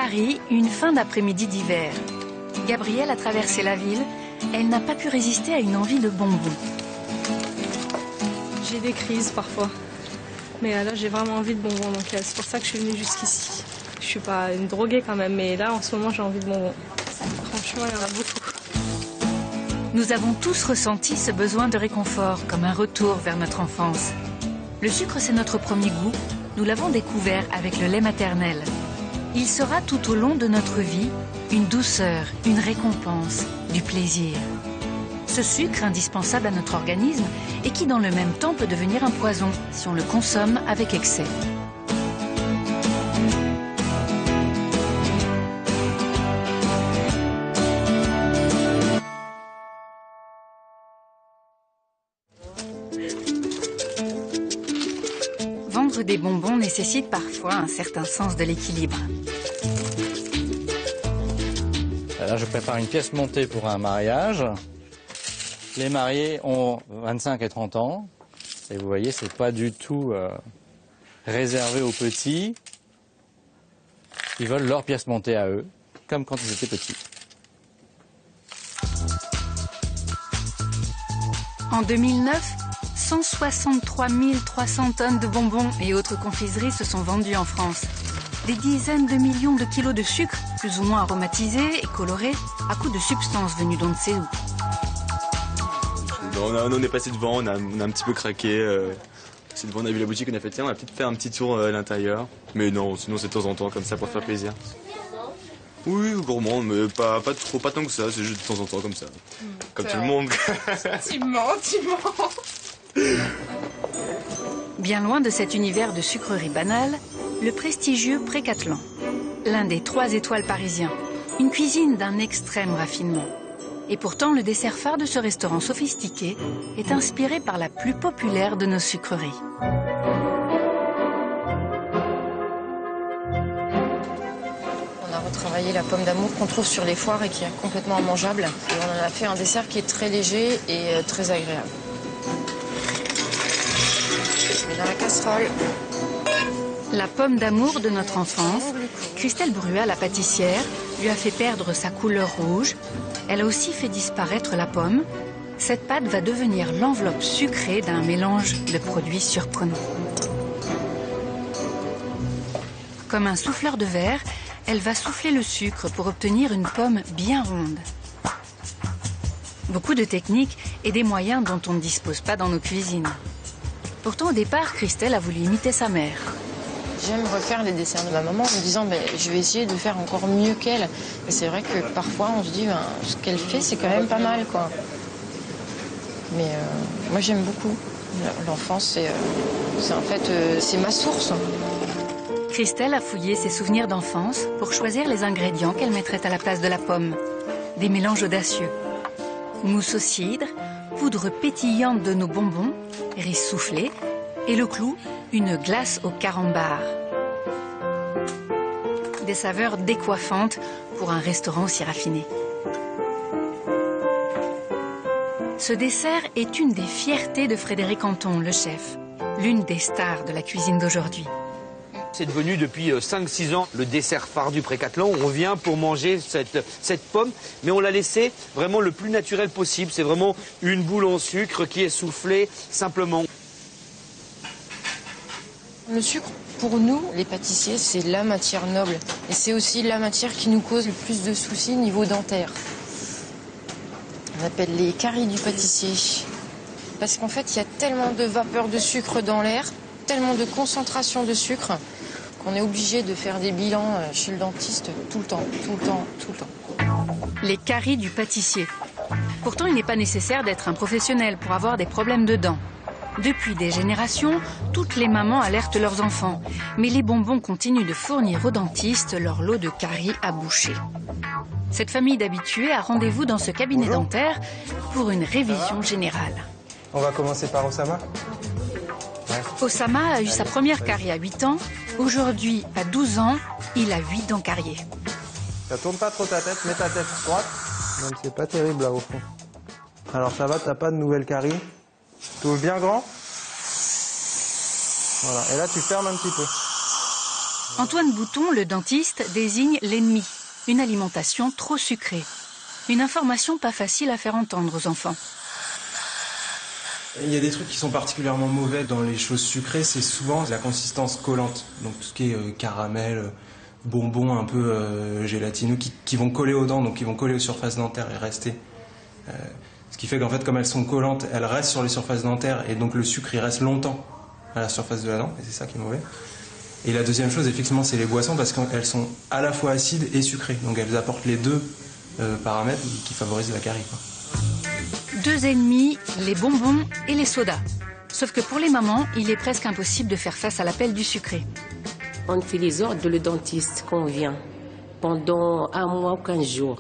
Paris, une fin d'après-midi d'hiver. Gabrielle a traversé la ville. Elle n'a pas pu résister à une envie de bonbons. J'ai des crises parfois. Mais là, j'ai vraiment envie de bonbons. Donc c'est pour ça que je suis venue jusqu'ici. Je suis pas une droguée quand même, mais là, en ce moment, j'ai envie de bonbons. Franchement, il y en a beaucoup. Nous avons tous ressenti ce besoin de réconfort, comme un retour vers notre enfance. Le sucre, c'est notre premier goût. Nous l'avons découvert avec le lait maternel. Il sera tout au long de notre vie une douceur, une récompense, du plaisir. Ce sucre indispensable à notre organisme et qui dans le même temps peut devenir un poison si on le consomme avec excès. Vendre des bonbons nécessite parfois un certain sens de l'équilibre. Là, je prépare une pièce montée pour un mariage. Les mariés ont 25 et 30 ans. Et vous voyez, c'est pas du tout réservé aux petits. Ils veulent leur pièce montée à eux, comme quand ils étaient petits. En 2009, 163 300 tonnes de bonbons et autres confiseries se sont vendues en France. Des dizaines de millions de kilos de sucre, plus ou moins aromatisés et colorés, à coups de substances venues d'on ne sait où. On est passé devant, on a un petit peu craqué. C'est devant, on a vu la boutique, on a fait tiens, on va peut-être faire un petit tour à l'intérieur. Mais non, sinon c'est de temps en temps comme ça pour faire plaisir. Oui, gourmand, mais pas trop, pas tant que ça, c'est juste de temps en temps comme ça. Comme tout le monde. Tu mens. Bien loin de cet univers de sucrerie banale, le prestigieux Précathlon, l'un des 3 étoiles parisiens, une cuisine d'un extrême raffinement. Et pourtant, le dessert phare de ce restaurant sophistiqué est inspiré par la plus populaire de nos sucreries. On a retravaillé la pomme d'amour qu'on trouve sur les foires et qui est complètement immangeable. Et on en a fait un dessert qui est très léger et très agréable. Je mets dans la casserole. La pomme d'amour de notre enfance, Christelle Bruat, la pâtissière, lui a fait perdre sa couleur rouge. Elle a aussi fait disparaître la pomme. Cette pâte va devenir l'enveloppe sucrée d'un mélange de produits surprenants. Comme un souffleur de verre, elle va souffler le sucre pour obtenir une pomme bien ronde. Beaucoup de techniques et des moyens dont on ne dispose pas dans nos cuisines. Pourtant, au départ, Christelle a voulu imiter sa mère. J'aime refaire les desserts de ma maman en me disant je vais essayer de faire encore mieux qu'elle. Et c'est vrai que parfois on se dit ce qu'elle fait c'est quand même pas mal quoi. Mais moi j'aime beaucoup. L'enfance c'est ma source. Christelle a fouillé ses souvenirs d'enfance pour choisir les ingrédients qu'elle mettrait à la place de la pomme. Des mélanges audacieux. Mousse au cidre, poudre pétillante de nos bonbons, riz soufflé et le clou, une glace au carambar. Des saveurs décoiffantes pour un restaurant aussi raffiné. Ce dessert est une des fiertés de Frédéric Anton, le chef, l'une des stars de la cuisine d'aujourd'hui. C'est devenu depuis 5-6 ans le dessert phare du Précathlon. On vient pour manger cette pomme, mais on l'a laissé vraiment le plus naturel possible. C'est vraiment une boule en sucre qui est soufflée simplement. Le sucre, pour nous, les pâtissiers, c'est la matière noble. Et c'est aussi la matière qui nous cause le plus de soucis niveau dentaire. On appelle les caries du pâtissier. Parce qu'en fait, il y a tellement de vapeur de sucre dans l'air, tellement de concentration de sucre, qu'on est obligé de faire des bilans chez le dentiste tout le temps. Les caries du pâtissier. Pourtant, il n'est pas nécessaire d'être un professionnel pour avoir des problèmes de dents. Depuis des générations, toutes les mamans alertent leurs enfants. Mais les bonbons continuent de fournir aux dentistes leur lot de caries à boucher. Cette famille d'habitués a rendez-vous dans ce cabinet dentaire pour une révision générale. On va commencer par Osama. Osama a eu sa première carie à 8 ans. Aujourd'hui, à 12 ans, il a 8 dents cariées. Ça tourne pas trop ta tête, mets ta tête droite. Même c'est pas terrible là au fond. Alors ça va, t'as pas de nouvelles caries. Tu ouvres bien grand. Voilà, et là tu fermes un petit peu. Antoine Bouton, le dentiste, désigne l'ennemi, une alimentation trop sucrée. Une information pas facile à faire entendre aux enfants. Il y a des trucs qui sont particulièrement mauvais dans les choses sucrées, c'est souvent la consistance collante. Donc tout ce qui est caramel, bonbons un peu gélatineux qui vont coller aux dents, donc qui vont coller aux surfaces dentaires et rester. Ce qui fait qu'en fait, comme elles sont collantes, elles restent sur les surfaces dentaires et donc le sucre il reste longtemps à la surface de la dent et c'est ça qui est mauvais. Et la deuxième chose, effectivement, c'est les boissons parce qu'elles sont à la fois acides et sucrées. Donc elles apportent les deux paramètres qui favorisent la carie, quoi. Deux ennemis, les bonbons et les sodas. Sauf que pour les mamans, il est presque impossible de faire face à l'appel du sucré. On fait les ordres de le dentiste quand on vient pendant 1 mois ou 15 jours.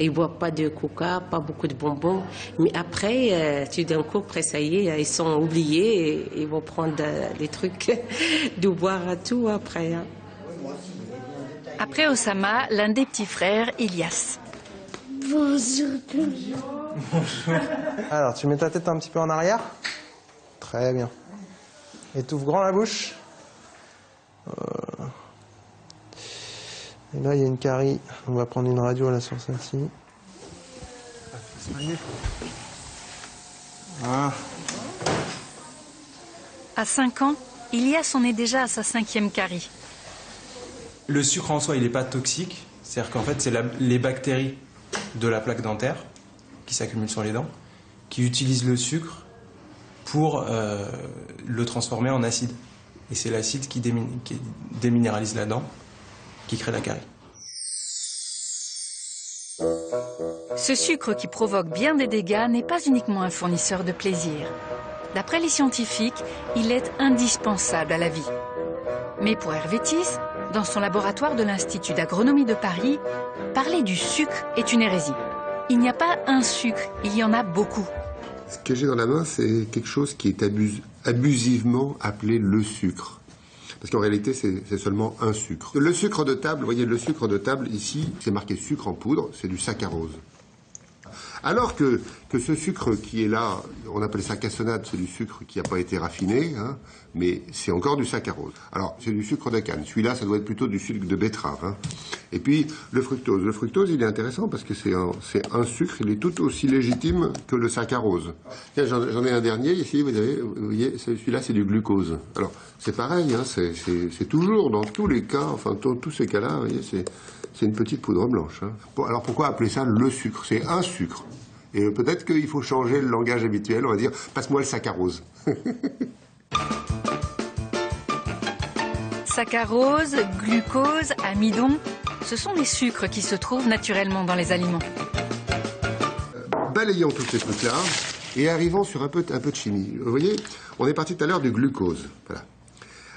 Et ils ne boivent pas de coca, pas beaucoup de bonbons. Mais après, tout d'un coup, après ça y est, ils sont oubliés et ils vont prendre des trucs, de boire à tout après. Hein. Après Osama, l'un des petits frères, Ilias. Bonjour. Alors, tu mets ta tête un petit peu en arrière. Très bien. Étouffe grand la bouche. Et là, il y a une carie. On va prendre une radio là sur celle-ci. Ah. À 5 ans, Ilias en est déjà à sa 5e carie. Le sucre en soi, il n'est pas toxique. C'est-à-dire qu'en fait, c'est les bactéries de la plaque dentaire qui s'accumulent sur les dents, qui utilisent le sucre pour le transformer en acide. Et c'est l'acide qui déminéralise la dent, qui crée la carie. Ce sucre qui provoque bien des dégâts n'est pas uniquement un fournisseur de plaisir. D'après les scientifiques, il est indispensable à la vie. Mais pour Hervé Thys, dans son laboratoire de l'Institut d'agronomie de Paris, parler du sucre est une hérésie. Il n'y a pas un sucre, il y en a beaucoup. Ce que j'ai dans la main, c'est quelque chose qui est abusivement appelé le sucre. Parce qu'en réalité, c'est seulement un sucre. Le sucre de table, vous voyez, le sucre de table, ici, c'est marqué sucre en poudre, c'est du saccharose. Alors que ce sucre qui est là, on appelle ça cassonade, c'est du sucre qui n'a pas été raffiné, hein, mais c'est encore du saccharose. Alors, c'est du sucre de canne. Celui-là, ça doit être plutôt du sucre de betterave. Hein. Et puis, le fructose. Le fructose, il est intéressant parce que c'est un sucre, il est tout aussi légitime que le saccharose. J'en ai un dernier, ici, vous voyez, celui-là, c'est du glucose. Alors, c'est pareil, hein, c'est toujours, dans tous les cas, enfin, tous ces cas-là, vous voyez, c'est une petite poudre blanche. Hein. Bon, alors pourquoi appeler ça le sucre? C'est un sucre. Et peut-être qu'il faut changer le langage habituel, on va dire « passe-moi le saccharose ». Saccharose, glucose, amidon, ce sont des sucres qui se trouvent naturellement dans les aliments. Balayons tous ces trucs-là et arrivons sur un peu de chimie. Vous voyez, on est parti tout à l'heure du glucose. Voilà.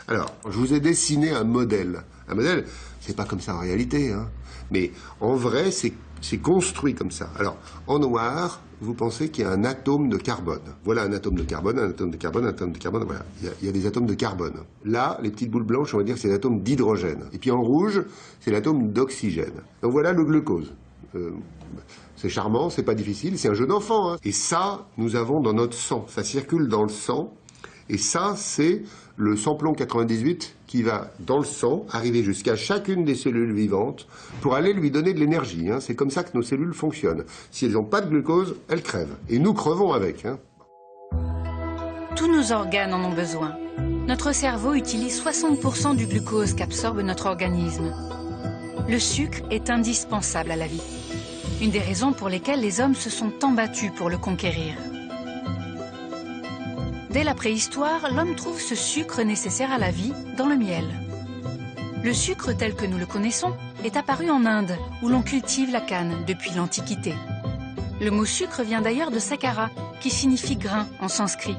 Alors, je vous ai dessiné un modèle. Un modèle, c'est pas comme ça en réalité, hein. Mais en vrai, c'est construit comme ça. Alors, en noir, vous pensez qu'il y a un atome de carbone. Voilà un atome de carbone, un atome de carbone, un atome de carbone, voilà. Il y a des atomes de carbone. Là, les petites boules blanches, on va dire que c'est l'atome d'hydrogène. Et puis en rouge, c'est l'atome d'oxygène. Donc voilà le glucose. C'est charmant, c'est pas difficile, c'est un jeu d'enfant. Hein. Et ça, nous avons dans notre sang. Ça circule dans le sang. Et ça, c'est le samplon 98 qui va, dans le sang, arriver jusqu'à chacune des cellules vivantes pour aller lui donner de l'énergie. Hein. C'est comme ça que nos cellules fonctionnent. Si elles n'ont pas de glucose, elles crèvent. Et nous crevons avec. Hein. Tous nos organes en ont besoin. Notre cerveau utilise 60% du glucose qu'absorbe notre organisme. Le sucre est indispensable à la vie. Une des raisons pour lesquelles les hommes se sont tant battus pour le conquérir. Dès la préhistoire, l'homme trouve ce sucre nécessaire à la vie dans le miel. Le sucre tel que nous le connaissons est apparu en Inde, où l'on cultive la canne depuis l'Antiquité. Le mot sucre vient d'ailleurs de sakkara, qui signifie grain en sanskrit.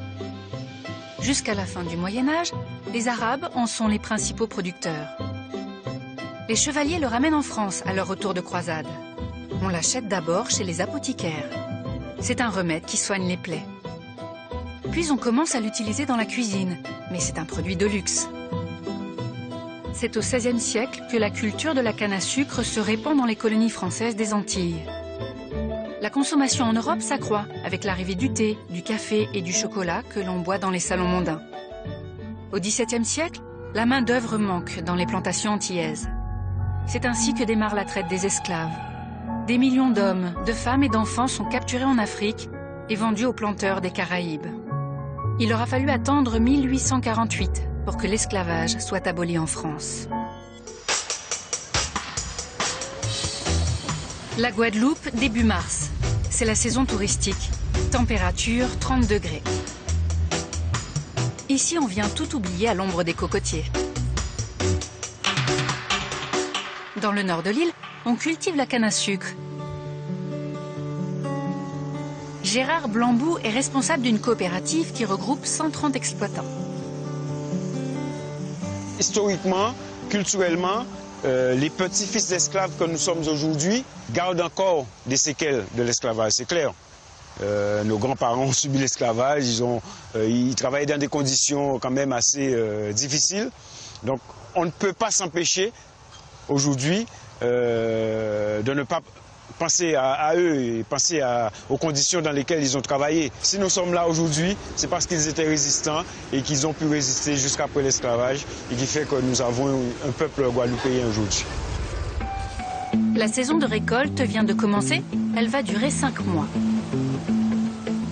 Jusqu'à la fin du Moyen-Âge, les Arabes en sont les principaux producteurs. Les chevaliers le ramènent en France à leur retour de croisade. On l'achète d'abord chez les apothicaires. C'est un remède qui soigne les plaies. Puis on commence à l'utiliser dans la cuisine, mais c'est un produit de luxe. C'est au XVIe siècle que la culture de la canne à sucre se répand dans les colonies françaises des Antilles. La consommation en Europe s'accroît avec l'arrivée du thé, du café et du chocolat que l'on boit dans les salons mondains. Au XVIIe siècle, La main-d'œuvre manque dans les plantations antillaises. C'est ainsi que démarre la traite des esclaves. Des millions d'hommes, de femmes et d'enfants sont capturés en Afrique et vendus aux planteurs des Caraïbes. Il aura fallu attendre 1848 pour que l'esclavage soit aboli en France. La Guadeloupe, début mars. C'est la saison touristique. Température 30 degrés. Ici, on vient tout oublier à l'ombre des cocotiers. Dans le nord de l'île, on cultive la canne à sucre. Gérard Blambou est responsable d'une coopérative qui regroupe 130 exploitants. Historiquement, culturellement, les petits-fils d'esclaves que nous sommes aujourd'hui gardent encore des séquelles de l'esclavage, c'est clair. Nos grands-parents ont subi l'esclavage, ils travaillaient dans des conditions quand même assez difficiles. Donc on ne peut pas s'empêcher aujourd'hui de ne pas penser à eux et penser aux conditions dans lesquelles ils ont travaillé. Si nous sommes là aujourd'hui, c'est parce qu'ils étaient résistants et qu'ils ont pu résister jusqu'après l'esclavage et qui fait que nous avons un peuple guadeloupéen aujourd'hui. La saison de récolte vient de commencer, elle va durer 5 mois.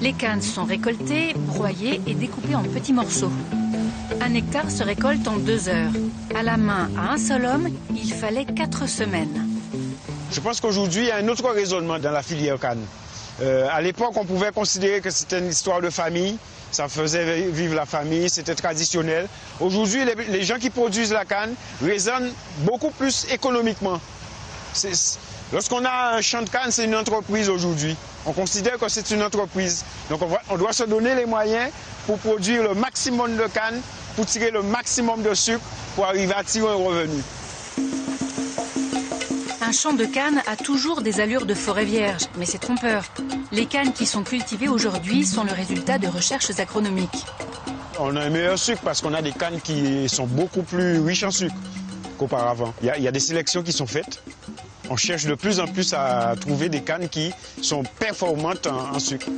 Les cannes sont récoltées, broyées et découpées en petits morceaux. 1 hectare se récolte en 2 heures. À la main, à un seul homme, il fallait 4 semaines. Je pense qu'aujourd'hui, il y a un autre raisonnement dans la filière canne. À l'époque, on pouvait considérer que c'était une histoire de famille, ça faisait vivre la famille, c'était traditionnel. Aujourd'hui, les gens qui produisent la canne raisonnent beaucoup plus économiquement. Lorsqu'on a un champ de canne, c'est une entreprise aujourd'hui. On considère que c'est une entreprise. Donc on doit se donner les moyens pour produire le maximum de canne, pour tirer le maximum de sucre, pour arriver à tirer un revenu. Un champ de canne a toujours des allures de forêt vierge, mais c'est trompeur. Les cannes qui sont cultivées aujourd'hui sont le résultat de recherches agronomiques. On a un meilleur sucre parce qu'on a des cannes qui sont beaucoup plus riches en sucre qu'auparavant. Il y a des sélections qui sont faites. On cherche de plus en plus à trouver des cannes qui sont performantes en sucre.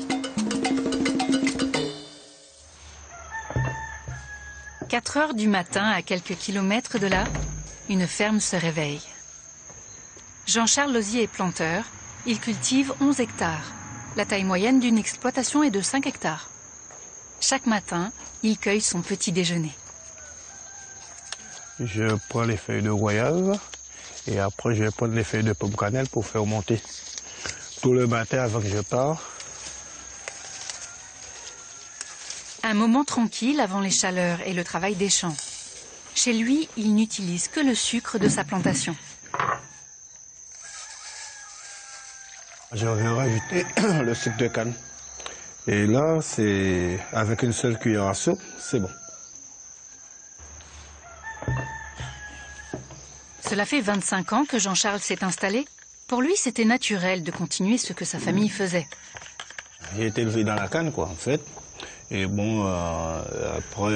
« 4 heures du matin, à quelques kilomètres de là, une ferme se réveille. Jean-Charles Lozier est planteur. Il cultive 11 hectares. La taille moyenne d'une exploitation est de 5 hectares. Chaque matin, il cueille son petit déjeuner. Je prends les feuilles de royal et après je vais prendre les feuilles de pomme cannelle pour faire monter. Tout le matin avant que je pars. Un moment tranquille avant les chaleurs et le travail des champs. Chez lui, il n'utilise que le sucre de sa plantation. Je viens rajouter le sucre de canne. Et là, c'est avec une seule cuillère à soupe, c'est bon. Cela fait 25 ans que Jean-Charles s'est installé. Pour lui, c'était naturel de continuer ce que sa famille faisait. J'ai été élevé dans la canne, quoi, en fait. Et bon, après,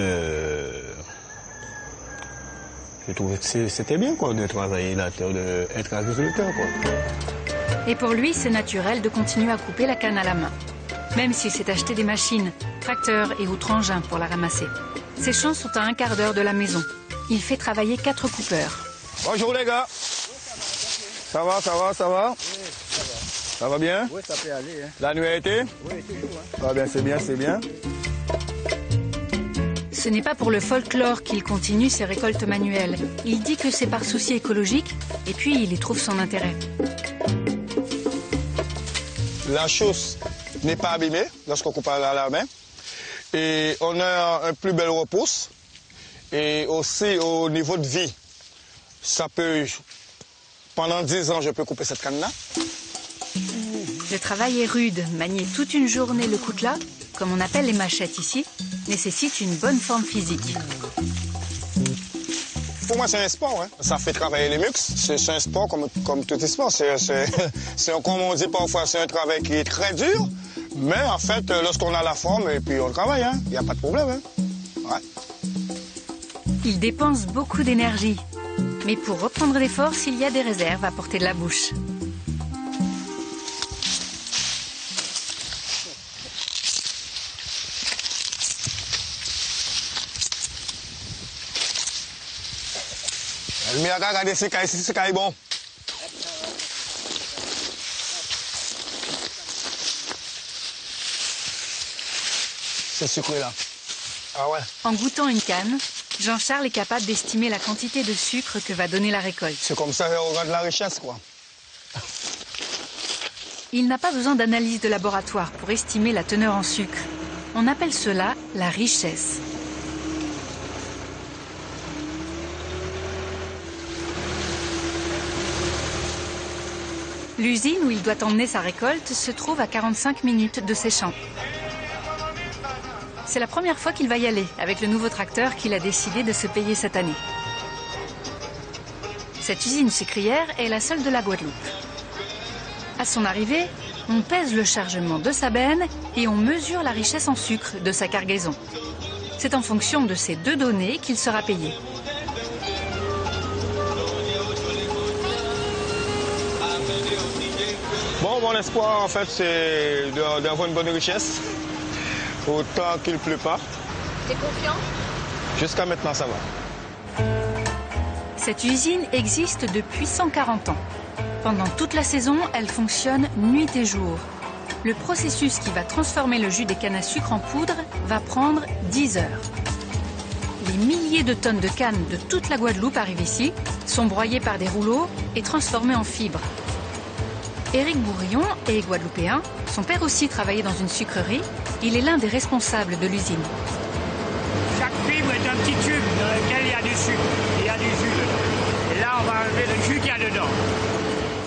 j'ai trouvé que c'était bien, quoi, de travailler la terre, d'être agriculteur, quoi. Et pour lui, c'est naturel de continuer à couper la canne à la main. Même s'il s'est acheté des machines, tracteurs et autres engins pour la ramasser. Ses champs sont à un quart d'heure de la maison. Il fait travailler 4 coupeurs. Bonjour les gars. Ça va, ça va, ça va? Ça va bien? Oui, ça peut aller. Hein. La nuit a été? Oui, toujours. Hein. Ça va bien, c'est bien, c'est bien. Ce n'est pas pour le folklore qu'il continue ses récoltes manuelles. Il dit que c'est par souci écologique et puis il y trouve son intérêt. La chausse n'est pas abîmée lorsqu'on coupe à la main. Et on a un plus bel repousse. Et aussi au niveau de vie, ça peut, pendant 10 ans, je peux couper cette canne-là. Le travail est rude. Manier toute une journée le coutelas, comme on appelle les machettes ici, nécessite une bonne forme physique. Pour moi, c'est un sport. Hein. Ça fait travailler les muscles. C'est un sport comme tout sport. Comme on dit parfois, c'est un travail qui est très dur. Mais en fait, lorsqu'on a la forme, et puis on travaille, hein. Il n'y a pas de problème. Hein. Ouais. Il dépense beaucoup d'énergie. Mais pour reprendre les forces, il y a des réserves à portée de la bouche. Mais regardez, c'est bon. C'est sucré là. Ah ouais. En goûtant une canne, Jean-Charles est capable d'estimer la quantité de sucre que va donner la récolte. C'est comme ça qu'on gagne de la richesse, quoi. Il n'a pas besoin d'analyse de laboratoire pour estimer la teneur en sucre. On appelle cela la richesse. L'usine où il doit emmener sa récolte se trouve à 45 minutes de ses champs. C'est la première fois qu'il va y aller avec le nouveau tracteur qu'il a décidé de se payer cette année. Cette usine sucrière est la seule de la Guadeloupe. À son arrivée, on pèse le chargement de sa benne et on mesure la richesse en sucre de sa cargaison. C'est en fonction de ces deux données qu'il sera payé. Bon, mon espoir, en fait, c'est d'avoir une bonne richesse. Autant qu'il ne pleut pas. T'es confiant? Jusqu'à maintenant, ça va. Cette usine existe depuis 140 ans. Pendant toute la saison, elle fonctionne nuit et jour. Le processus qui va transformer le jus des cannes à sucre en poudre va prendre 10 heures. Les milliers de tonnes de cannes de toute la Guadeloupe arrivent ici, sont broyées par des rouleaux et transformées en fibres. Éric Bourillon est guadeloupéen. Son père aussi travaillait dans une sucrerie. Il est l'un des responsables de l'usine. Chaque fibre est un petit tube dans lequel il y a du sucre, il y a du jus dedans. Et là, on va enlever le jus qu'il y a dedans.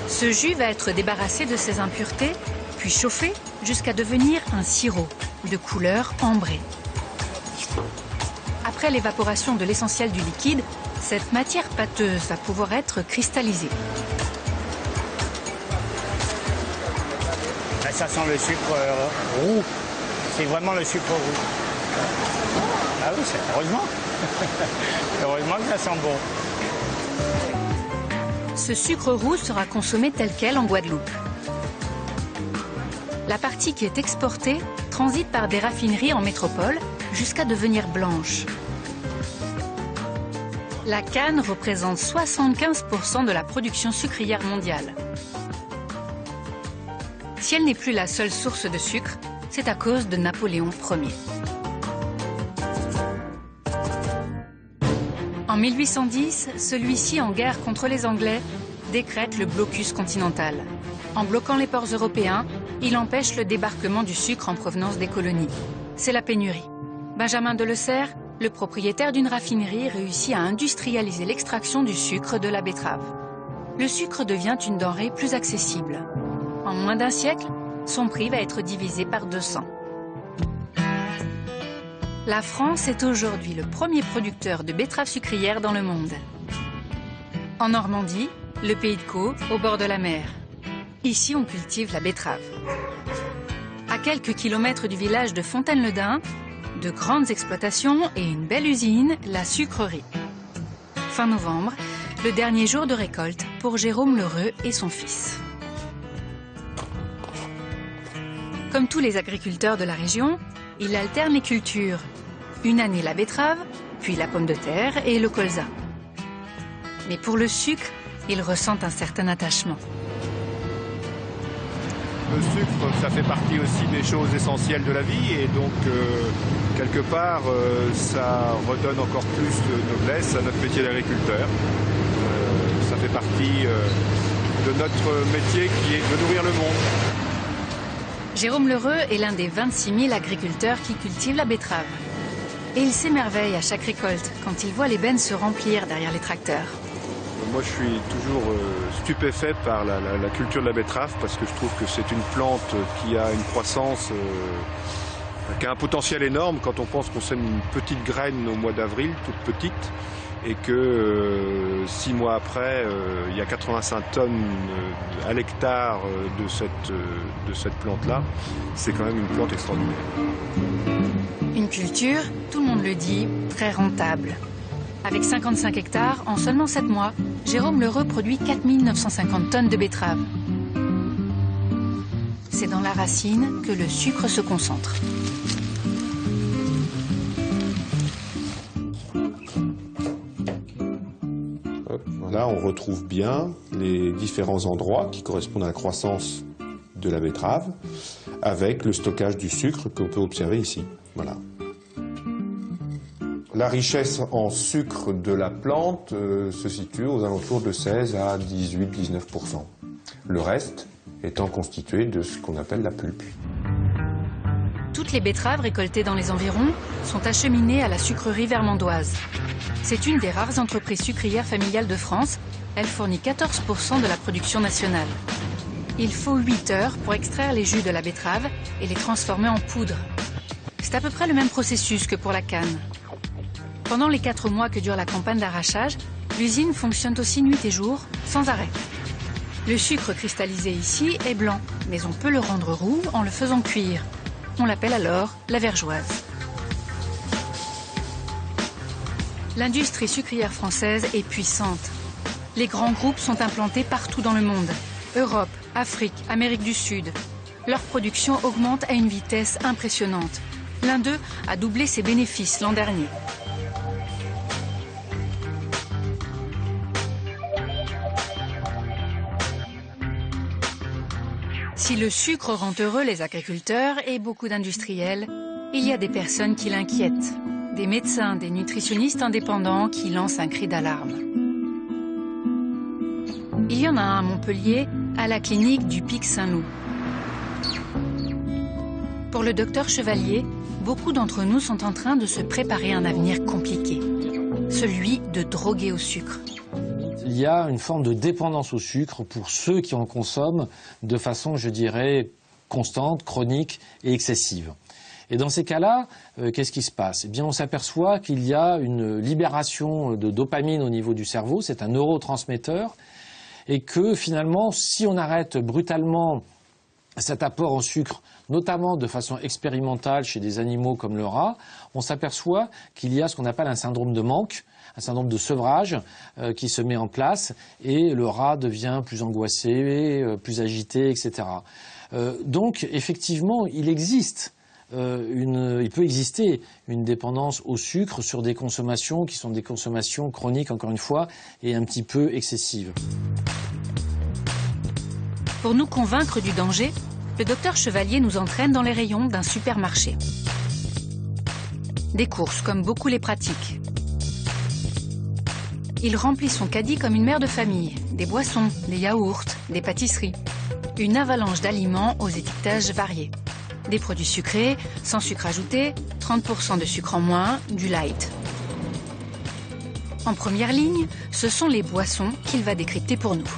Ce jus va être débarrassé de ses impuretés, puis chauffé jusqu'à devenir un sirop de couleur ambrée. Après l'évaporation de l'essentiel du liquide, cette matière pâteuse va pouvoir être cristallisée. Là, ça sent le sucre roux. C'est vraiment le sucre roux. Ah oui, heureusement. Heureusement que ça sent bon. Ce sucre roux sera consommé tel quel en Guadeloupe. La partie qui est exportée transite par des raffineries en métropole jusqu'à devenir blanche. La canne représente 75% de la production sucrière mondiale. Si elle n'est plus la seule source de sucre, c'est à cause de Napoléon Ier. En 1810, celui-ci, en guerre contre les Anglais, décrète le blocus continental. En bloquant les ports européens, il empêche le débarquement du sucre en provenance des colonies. C'est la pénurie. Benjamin Delessert, le propriétaire d'une raffinerie, réussit à industrialiser l'extraction du sucre de la betterave. Le sucre devient une denrée plus accessible. En moins d'un siècle, son prix va être divisé par 200. La France est aujourd'hui le premier producteur de betteraves sucrières dans le monde. En Normandie, le pays de Caux, au bord de la mer. Ici, on cultive la betterave. À quelques kilomètres du village de Fontaine-le-Dain, de grandes exploitations et une belle usine, la sucrerie. Fin novembre, le dernier jour de récolte pour Jérôme Lheureux et son fils. Comme tous les agriculteurs de la région, il alterne les cultures. Une année la betterave, puis la pomme de terre et le colza. Mais pour le sucre, il ressent un certain attachement. Le sucre, ça fait partie aussi des choses essentielles de la vie et donc quelque part ça redonne encore plus de noblesse à notre métier d'agriculteur. Ça fait partie de notre métier qui est de nourrir le monde. Jérôme Lheureux est l'un des 26 000 agriculteurs qui cultivent la betterave. Et il s'émerveille à chaque récolte quand il voit les bennes se remplir derrière les tracteurs. Moi, je suis toujours stupéfait par la culture de la betterave parce que je trouve que c'est une plante qui a une croissance, qui a un potentiel énorme quand on pense qu'on sème une petite graine au mois d'avril, toute petite, et que 6 mois après, il y a 85 tonnes à l'hectare de cette plante-là. C'est quand même une plante extraordinaire. Une culture, tout le monde le dit, très rentable. Avec 55 hectares, en seulement 7 mois, Jérôme Lheureux produit 4 950 tonnes de betteraves. C'est dans la racine que le sucre se concentre. Hop, voilà. Là, on retrouve bien les différents endroits qui correspondent à la croissance de la betterave, avec le stockage du sucre qu'on peut observer ici. Voilà. La richesse en sucre de la plante se situe aux alentours de 16 à 18-19%. Le reste étant constitué de ce qu'on appelle la pulpe. Toutes les betteraves récoltées dans les environs sont acheminées à la sucrerie vermandoise. C'est une des rares entreprises sucrières familiales de France. Elle fournit 14% de la production nationale. Il faut 8 heures pour extraire les jus de la betterave et les transformer en poudre. C'est à peu près le même processus que pour la canne. Pendant les 4 mois que dure la campagne d'arrachage, l'usine fonctionne aussi nuit et jour, sans arrêt. Le sucre cristallisé ici est blanc, mais on peut le rendre roux en le faisant cuire. On l'appelle alors la vergeoise. L'industrie sucrière française est puissante. Les grands groupes sont implantés partout dans le monde. Europe, Afrique, Amérique du Sud. Leur production augmente à une vitesse impressionnante. L'un d'eux a doublé ses bénéfices l'an dernier. Si le sucre rend heureux les agriculteurs et beaucoup d'industriels, il y a des personnes qui l'inquiètent. Des médecins, des nutritionnistes indépendants qui lancent un cri d'alarme. Il y en a un à Montpellier, à la clinique du Pic Saint-Loup. Pour le docteur Chevalier, beaucoup d'entre nous sont en train de se préparer un avenir compliqué. Celui de droguer au sucre. Il y a une forme de dépendance au sucre pour ceux qui en consomment de façon, je dirais, constante, chronique et excessive. Et dans ces cas-là, qu'est-ce qui se passe? Eh bien, on s'aperçoit qu'il y a une libération de dopamine au niveau du cerveau, c'est un neurotransmetteur, et que finalement, si on arrête brutalement cet apport en sucre, notamment de façon expérimentale chez des animaux comme le rat, on s'aperçoit qu'il y a ce qu'on appelle un syndrome de manque, un syndrome de sevrage qui se met en place, et le rat devient plus angoissé, plus agité, etc. Donc, effectivement, il peut exister une dépendance au sucre sur des consommations qui sont des consommations chroniques, encore une fois, et un petit peu excessives. Pour nous convaincre du danger, le docteur Chevalier nous entraîne dans les rayons d'un supermarché. Des courses, comme beaucoup les pratiquent. Il remplit son caddie comme une mère de famille. Des boissons, des yaourts, des pâtisseries. Une avalanche d'aliments aux étiquetages variés. Des produits sucrés, sans sucre ajouté, 30% de sucre en moins, du light. En première ligne, ce sont les boissons qu'il va décrypter pour nous.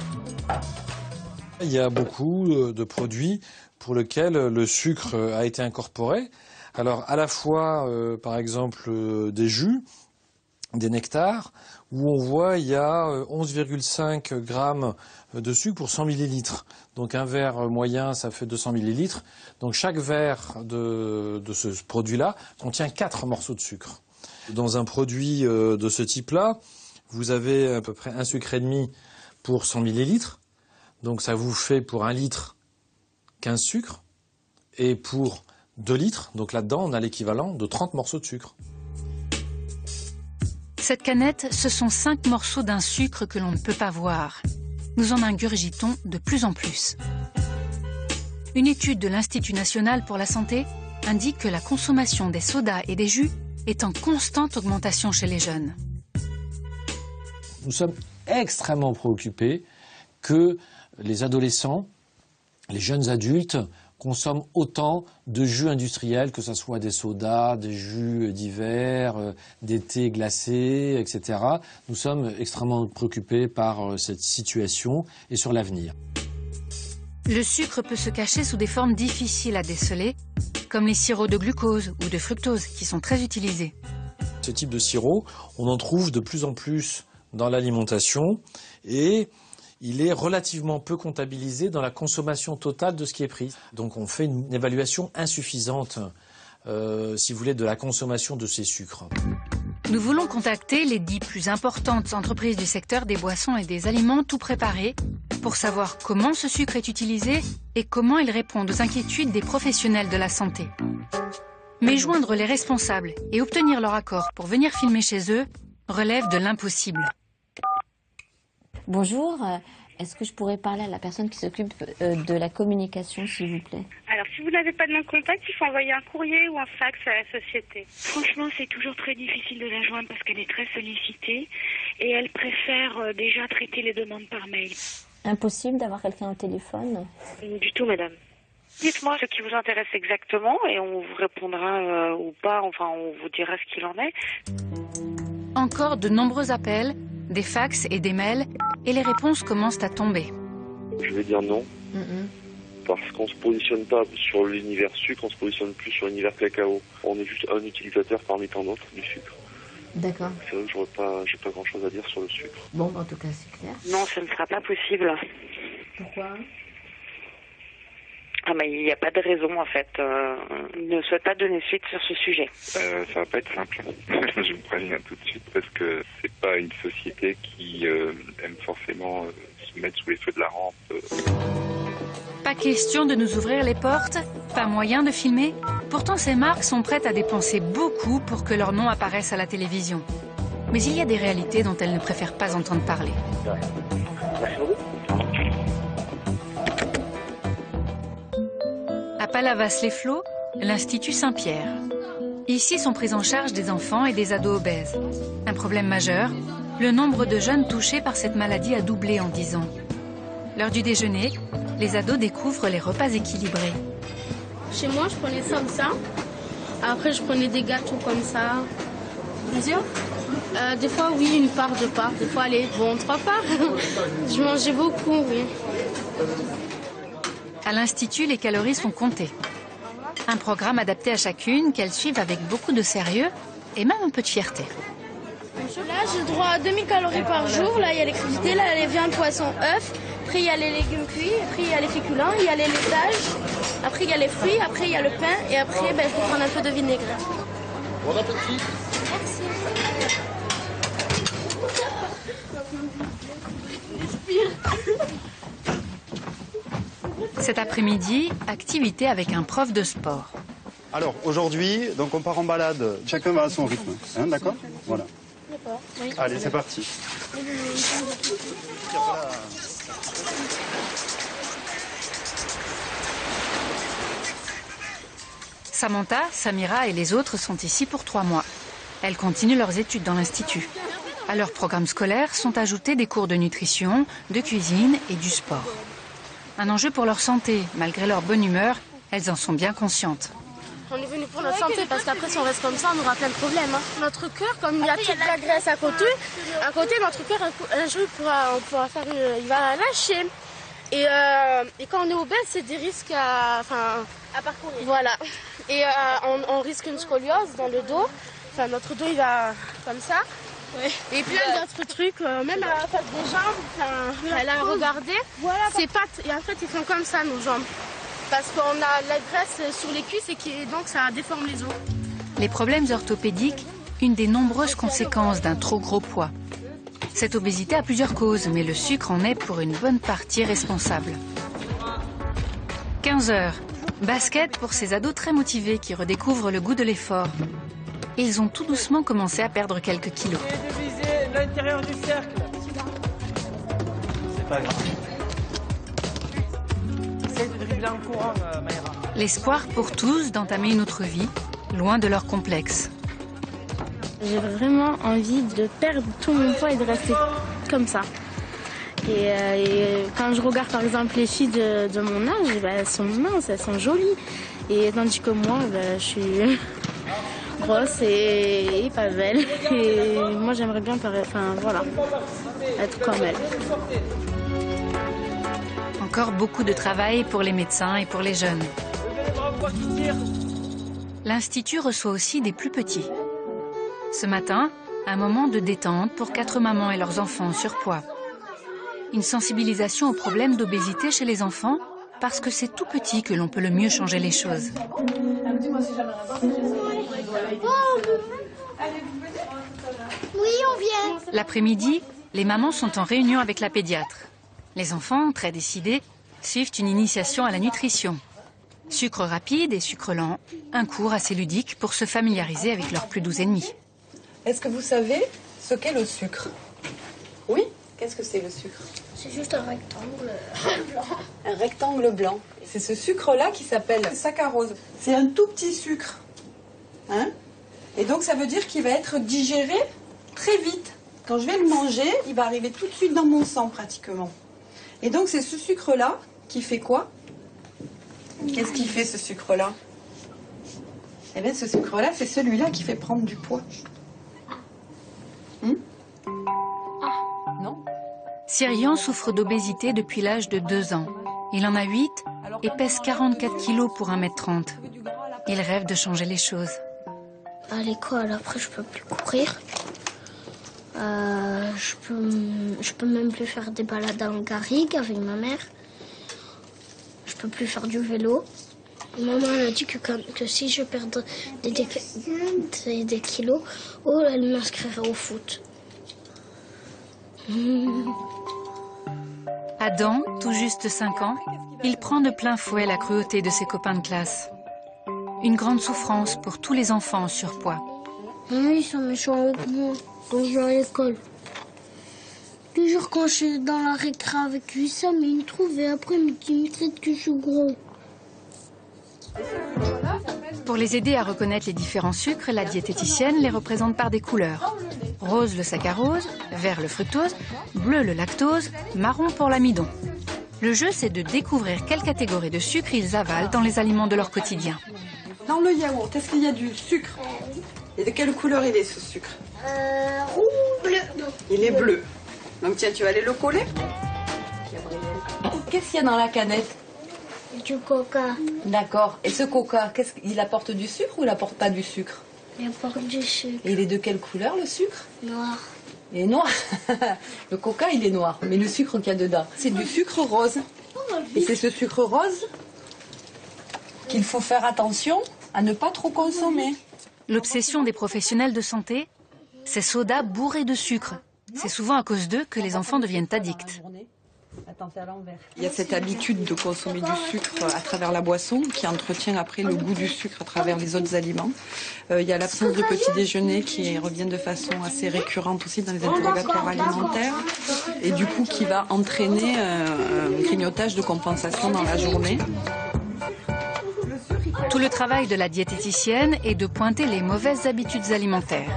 Il y a beaucoup de produits pour lesquels le sucre a été incorporé. Alors à la fois, par exemple, des jus, des nectars, où on voit il y a 11,5 grammes de sucre pour 100 millilitres. Donc un verre moyen, ça fait 200 millilitres. Donc chaque verre de ce produit-là contient 4 morceaux de sucre. Dans un produit de ce type-là, vous avez à peu près un sucre et demi pour 100 millilitres. Donc ça vous fait pour 1 litre 15 sucres. Et pour 2 litres, donc là-dedans, on a l'équivalent de 30 morceaux de sucre. Cette canette, ce sont 5 morceaux d'un sucre que l'on ne peut pas voir. Nous en ingurgitons de plus en plus. Une étude de l'Institut national pour la santé indique que la consommation des sodas et des jus est en constante augmentation chez les jeunes. Nous sommes extrêmement préoccupés que les adolescents, les jeunes adultes, consomment autant de jus industriels, que ce soit des sodas, des jus d'hiver, des thés glacés, etc. Nous sommes extrêmement préoccupés par cette situation et sur l'avenir. Le sucre peut se cacher sous des formes difficiles à déceler, comme les sirops de glucose ou de fructose, qui sont très utilisés. Ce type de sirop, on en trouve de plus en plus dans l'alimentation et il est relativement peu comptabilisé dans la consommation totale de ce qui est pris. Donc on fait une évaluation insuffisante, si vous voulez, de la consommation de ces sucres. Nous voulons contacter les 10 plus importantes entreprises du secteur des boissons et des aliments tout préparés pour savoir comment ce sucre est utilisé et comment il répond aux inquiétudes des professionnels de la santé. Mais joindre les responsables et obtenir leur accord pour venir filmer chez eux relève de l'impossible. Bonjour, est-ce que je pourrais parler à la personne qui s'occupe de la communication, s'il vous plaît? Alors, si vous n'avez pas de nom de contact, il faut envoyer un courrier ou un fax à la société. Franchement, c'est toujours très difficile de la joindre parce qu'elle est très sollicitée et elle préfère déjà traiter les demandes par mail. Impossible d'avoir quelqu'un au téléphone? Du tout, madame. Dites-moi ce qui vous intéresse exactement et on vous répondra ou pas, enfin on vous dira ce qu'il en est. Encore de nombreux appels, des fax et des mails, et les réponses commencent à tomber. Je vais dire non, parce qu'on se positionne pas sur l'univers sucre, on se positionne plus sur l'univers cacao. On est juste un utilisateur parmi tant d'autres du sucre. D'accord. C'est vrai que j'ai pas grand-chose à dire sur le sucre. Bon, en tout cas, c'est clair. Non, ce ne sera pas possible. Pourquoi? Ah mais il n'y a pas de raison en fait. Il ne souhaite pas donner suite sur ce sujet. Ça va pas être simple. Je me préviens tout de suite parce que c'est pas une société qui aime forcément se mettre sous les feux de la rampe. Pas question de nous ouvrir les portes, pas moyen de filmer. Pourtant, ces marques sont prêtes à dépenser beaucoup pour que leur nom apparaisse à la télévision. Mais il y a des réalités dont elles ne préfèrent pas entendre parler. À Palavas-les-Flots, l'Institut Saint-Pierre. Ici sont pris en charge des enfants et des ados obèses. Un problème majeur, le nombre de jeunes touchés par cette maladie a doublé en 10 ans. L'heure du déjeuner, les ados découvrent les repas équilibrés. Chez moi, je prenais ça ou ça. Après, je prenais des gâteaux comme ça. Plusieurs? Des fois, oui, une part, 2 parts. Des fois, allez, bon, 3 parts. Je mangeais beaucoup, oui. À l'Institut, les calories sont comptées. Un programme adapté à chacune qu'elles suivent avec beaucoup de sérieux et même un peu de fierté. Là, j'ai droit à 2000 calories par jour. Là, il y a les crudités, là, les viandes, poissons, œufs. Après, il y a les légumes cuits. Après, il y a les féculents. Il y a les laitages. Après, il y a les fruits. Après, il y a le pain. Et après, je peux prendre un peu de vinaigre. Bon appétit. Merci. Cet après-midi, activité avec un prof de sport. Alors aujourd'hui, donc on part en balade, chacun va à son rythme, hein, d'accord? Voilà. D'accord. Oui. Allez, c'est parti. Samantha, Samira et les autres sont ici pour 3 mois. Elles continuent leurs études dans l'Institut. À leur programme scolaire sont ajoutés des cours de nutrition, de cuisine et du sport. Un enjeu pour leur santé, malgré leur bonne humeur, elles en sont bien conscientes. On est venu pour notre santé parce qu'après si on reste comme ça, on aura plein de problèmes. Hein. Notre cœur, comme il y a toute la graisse à côté notre cœur, un jour il va lâcher. Et quand on est obèse, c'est des risques à parcourir. Voilà. Et on risque une scoliose dans le dos. Enfin, notre dos, il va comme ça. Ouais. Et plein d'autres trucs, même à la face des jambes. Là, regardez, voilà, ces pattes, et en fait, ils font comme ça, nos jambes. Parce qu'on a la graisse sur les cuisses et donc ça déforme les os. Les problèmes orthopédiques, une des nombreuses conséquences d'un trop gros poids. Cette obésité a plusieurs causes, mais le sucre en est pour une bonne partie responsable. 15 heures, basket pour ces ados très motivés qui redécouvrent le goût de l'effort. Ils ont tout doucement commencé à perdre quelques kilos. L'intérieur du cercle. C'est pas grave. Essaye de dribbler en courant, Maïra. L'espoir pour tous d'entamer une autre vie, loin de leur complexe. J'ai vraiment envie de perdre tout mon poids et de rester comme ça. Et quand je regarde par exemple les filles de mon âge, elles sont minces, elles sont jolies. Et tandis que moi, je suis grosse et pas belle. Et moi j'aimerais bien être comme elle. Encore beaucoup de travail pour les médecins et pour les jeunes. L'Institut reçoit aussi des plus petits. Ce matin, un moment de détente pour 4 mamans et leurs enfants en surpoids. Une sensibilisation aux problèmes d'obésité chez les enfants, parce que c'est tout petit que l'on peut le mieux changer les choses. Oui, on vient. L'après-midi, les mamans sont en réunion avec la pédiatre. Les enfants, très décidés, suivent une initiation à la nutrition. Sucre rapide et sucre lent, un cours assez ludique pour se familiariser avec leurs plus doux ennemis. Est-ce que vous savez ce qu'est le sucre? Oui? Qu'est-ce que c'est le sucre? C'est juste un rectangle blanc. Un rectangle blanc. C'est ce sucre-là qui s'appelle saccharose. C'est un tout petit sucre. Hein? Et donc ça veut dire qu'il va être digéré très vite. Quand je vais le manger, il va arriver tout de suite dans mon sang pratiquement. Et donc c'est ce sucre-là qui fait quoi? Qu'est-ce qui fait ce sucre-là? Eh bien ce sucre-là, c'est celui-là qui fait prendre du poids. Non? Cyrian souffre d'obésité depuis l'âge de 2 ans. Il en a 8 et pèse 44 kilos pour 1m30. Il rêve de changer les choses. À l'école, après, je peux plus courir. Je peux même plus faire des balades en garrigue avec ma mère. Je peux plus faire du vélo. Maman elle a dit que si je perds des kilos, elle m'inscrirait au foot. Adam, tout juste 5 ans, il prend de plein fouet la cruauté de ses copains de classe. Une grande souffrance pour tous les enfants en surpoids. Ils sont méchants avec moi quand je vais à l'école. Toujours quand je suis dans la récré avec lui, ça, mais il me trouve et après il me traite que je suis gros. Pour les aider à reconnaître les différents sucres, la diététicienne les représente par des couleurs. Rose le saccharose, vert le fructose, bleu le lactose, marron pour l'amidon. Le jeu, c'est de découvrir quelle catégorie de sucre ils avalent dans les aliments de leur quotidien. Dans le yaourt, est-ce qu'il y a du sucre? Et de quelle couleur il est ce sucre? Rouge, bleu. Il est bleu. Donc tiens, tu vas aller le coller. Qu'est-ce qu'il y a dans la canette? Du coca. D'accord. Et ce coca, il apporte du sucre ou il apporte pas du sucre? Il apporte du sucre. Et il est de quelle couleur le sucre? Noir. Il est noir. Le coca, il est noir. Mais le sucre qu'il y a dedans, c'est du sucre rose. Et c'est ce sucre rose qu'il faut faire attention à ne pas trop consommer. L'obsession des professionnels de santé, ces sodas bourrés de sucre. C'est souvent à cause d'eux que les enfants deviennent addicts. Il y a cette habitude de consommer du sucre à travers la boisson qui entretient après le goût du sucre à travers les autres aliments. Il y a l'absence de petit déjeuner qui revient de façon assez récurrente aussi dans les interrogatoires alimentaires et du coup qui va entraîner un grignotage de compensation dans la journée. Tout le travail de la diététicienne est de pointer les mauvaises habitudes alimentaires.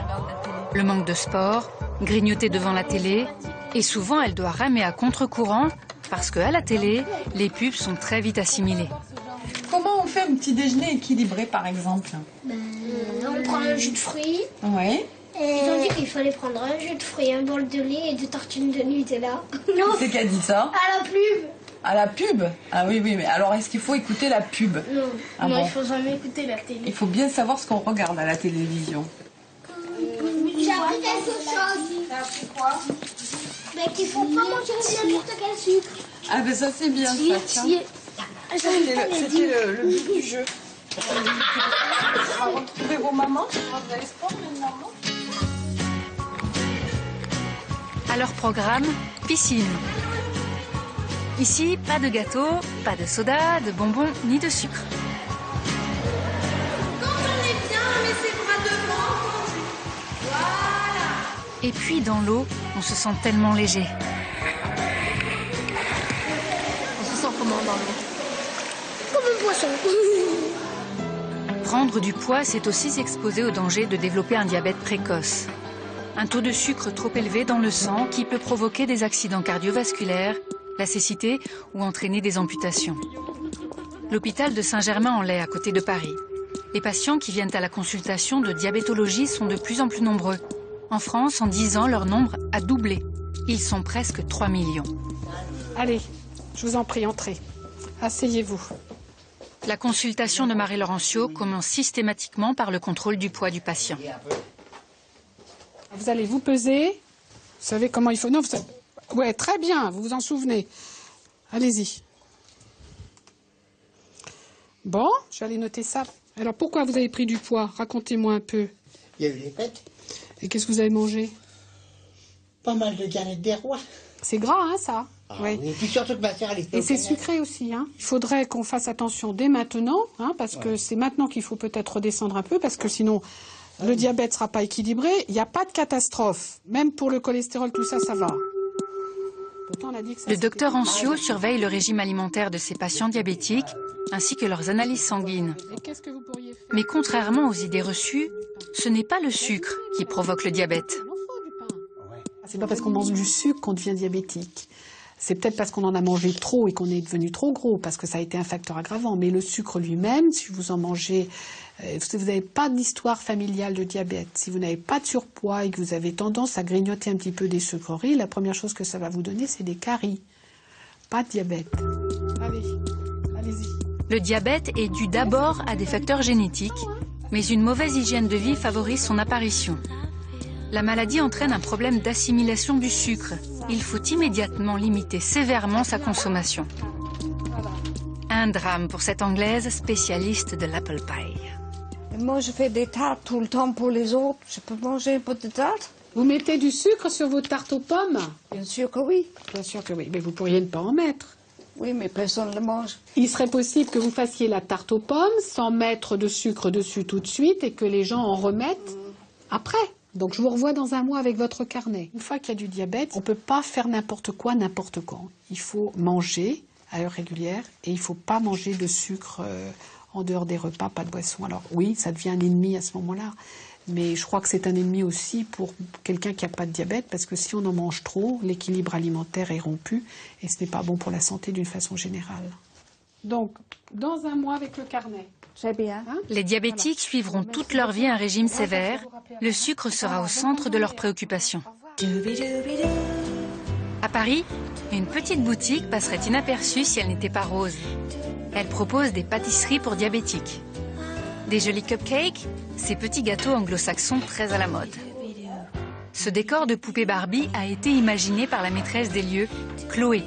Le manque de sport, grignoter devant la télé, et souvent elle doit ramer à contre-courant parce qu'à la télé, les pubs sont très vite assimilées. Comment on fait un petit déjeuner équilibré par exemple? On prend un jus de fruits. Oui. Ils ont dit qu'il fallait prendre un jus de fruits, un bol de lait et 2 tartines de Nutella. C'est qui a dit ça? À la pub. À la pub? Ah oui, mais alors est-ce qu'il faut écouter la pub? Non, ah non, bon. il faut jamais écouter la télé. Il faut bien savoir ce qu'on regarde à la télévision. J'ai appris quelque chose. T'as appris quoi? Mais qu'il faut pas manger n'importe quel sucre. Ah ben ça c'est bien ça, tiens. C'était le but du jeu. On va retrouver vos mamans. Vous allez se prendre une maman. À leur programme, piscine. Ici, pas de gâteau, pas de soda, de bonbons ni de sucre. Quand on est bien, on met ses bras devant. Voilà. Et puis dans l'eau, on se sent tellement léger. On se sent comment dans l'eau? Comme un poisson. Prendre du poids, c'est aussi s'exposer au danger de développer un diabète précoce. Un taux de sucre trop élevé dans le sang qui peut provoquer des accidents cardiovasculaires, la cécité ou entraîner des amputations. L'hôpital de Saint-Germain-en-Laye, à côté de Paris. Les patients qui viennent à la consultation de diabétologie sont de plus en plus nombreux. En France, en 10 ans, leur nombre a doublé. Ils sont presque 3 millions. Allez, je vous en prie, entrez. Asseyez-vous. La consultation de Marie Laurencio commence systématiquement par le contrôle du poids du patient. Vous allez vous peser. Vous savez comment il faut... Non, ouais, très bien, vous vous en souvenez. Allez-y. Bon, je vais aller noter ça. Alors, pourquoi vous avez pris du poids? Racontez-moi un peu. Il y a eu les fêtes. Et qu'est-ce que vous avez mangé? Pas mal de galettes des rois. C'est gras, hein, ça? Ah, oui. Et puis surtout que ma sœur, elle était Et au c'est Canada. sucré aussi, hein. Il faudrait qu'on fasse attention dès maintenant, hein, parce que c'est maintenant qu'il faut peut-être redescendre un peu, parce que sinon, le diabète ne sera pas équilibré. Il n'y a pas de catastrophe. Même pour le cholestérol, tout ça, ça va. Pourtant, on a dit que ça, Le docteur Ancio surveille le régime alimentaire de ses patients diabétiques ainsi que leurs analyses sanguines. Et qu'est-ce que vous pourriez faire? Mais contrairement aux idées reçues, ce n'est pas le sucre qui provoque le diabète. C'est pas parce qu'on mange du sucre qu'on devient diabétique. C'est peut-être parce qu'on en a mangé trop et qu'on est devenu trop gros, parce que ça a été un facteur aggravant. Mais le sucre lui-même, si vous en mangez, si vous n'avez pas d'histoire familiale de diabète, si vous n'avez pas de surpoids et que vous avez tendance à grignoter un petit peu des sucreries, la première chose que ça va vous donner, c'est des caries. Pas de diabète. Allez-y. Le diabète est dû d'abord à des facteurs génétiques, mais une mauvaise hygiène de vie favorise son apparition. La maladie entraîne un problème d'assimilation du sucre. Il faut immédiatement limiter sévèrement sa consommation. Un drame pour cette Anglaise spécialiste de l'apple pie. Moi, je fais des tartes tout le temps pour les autres. Je peux manger un peu de tarte? Vous mettez du sucre sur vos tartes aux pommes? Bien sûr que oui. Bien sûr que oui, mais vous pourriez ne pas en mettre. Oui, mais personne ne le mange. Il serait possible que vous fassiez la tarte aux pommes sans mettre de sucre dessus tout de suite et que les gens en remettent après. Donc je vous revois dans un mois avec votre carnet. Une fois qu'il y a du diabète, on ne peut pas faire n'importe quoi, n'importe quand. Il faut manger à heure régulière et il ne faut pas manger de sucre en dehors des repas, pas de boisson. Alors oui, ça devient un ennemi à ce moment-là. Mais je crois que c'est un ennemi aussi pour quelqu'un qui n'a pas de diabète, parce que si on en mange trop, l'équilibre alimentaire est rompu et ce n'est pas bon pour la santé d'une façon générale. Donc, dans un mois avec le carnet. Très bien. Les diabétiques suivront toute leur vie un régime sévère. Le sucre sera au centre de leurs préoccupations. À Paris, une petite boutique passerait inaperçue si elle n'était pas rose. Elle propose des pâtisseries pour diabétiques. Des jolis cupcakes, ces petits gâteaux anglo-saxons très à la mode. Ce décor de poupée Barbie a été imaginé par la maîtresse des lieux, Chloé.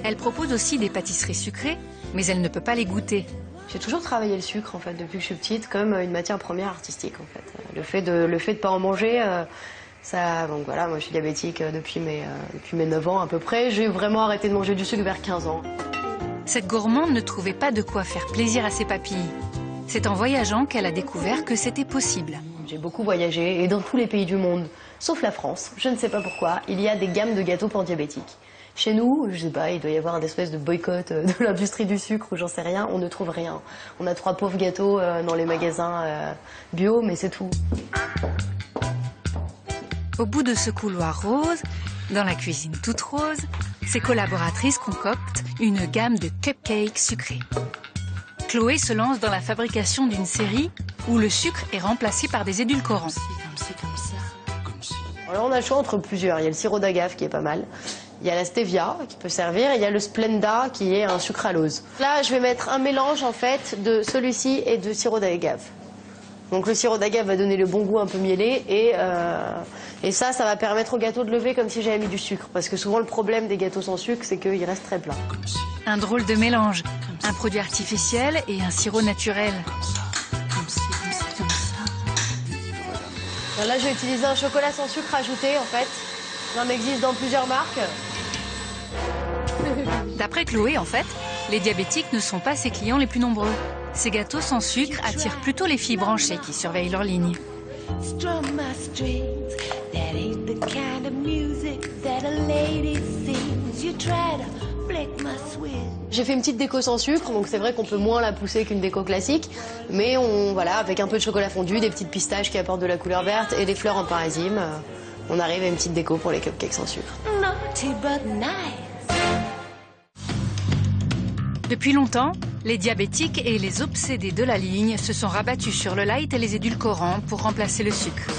Elle propose aussi des pâtisseries sucrées, mais elle ne peut pas les goûter. J'ai toujours travaillé le sucre, en fait, depuis que je suis petite, comme une matière première artistique, en fait. Le fait de pas en manger, ça... Donc voilà, moi je suis diabétique depuis mes 9 ans à peu près. J'ai vraiment arrêté de manger du sucre vers 15 ans. Cette gourmande ne trouvait pas de quoi faire plaisir à ses papilles. C'est en voyageant qu'elle a découvert que c'était possible. J'ai beaucoup voyagé, et dans tous les pays du monde, sauf la France, je ne sais pas pourquoi, il y a des gammes de gâteaux pour diabétiques. Chez nous, je sais pas, il doit y avoir une espèce de boycott de l'industrie du sucre ou j'en sais rien, on ne trouve rien. On a 3 pauvres gâteaux dans les magasins bio, mais c'est tout. Au bout de ce couloir rose, dans la cuisine toute rose, ses collaboratrices concoctent une gamme de cupcakes sucrés. Chloé se lance dans la fabrication d'une série où le sucre est remplacé par des édulcorants. Alors on a le choix entre plusieurs. Il y a le sirop d'agave qui est pas mal. Il y a la stevia qui peut servir et il y a le Splenda qui est un sucralose. Là, je vais mettre un mélange en fait de celui-ci et de sirop d'agave. Donc le sirop d'agave va donner le bon goût un peu mielé et ça va permettre au gâteau de lever comme si j'avais mis du sucre. Parce que souvent le problème des gâteaux sans sucre, c'est qu'ils restent très plats. Un drôle de mélange, un produit artificiel et un sirop naturel. Alors là, je vais utiliser un chocolat sans sucre ajouté en fait. Il en existe dans plusieurs marques. D'après Chloé, en fait, les diabétiques ne sont pas ses clients les plus nombreux. Ces gâteaux sans sucre attirent plutôt les filles branchées qui surveillent leur ligne. J'ai fait une petite déco sans sucre, donc c'est vrai qu'on peut moins la pousser qu'une déco classique. Mais voilà, avec un peu de chocolat fondu, des petites pistaches qui apportent de la couleur verte et des fleurs en parésime, on arrive à une petite déco pour les cupcakes sans sucre. Depuis longtemps, les diabétiques et les obsédés de la ligne se sont rabattus sur le light et les édulcorants pour remplacer le sucre.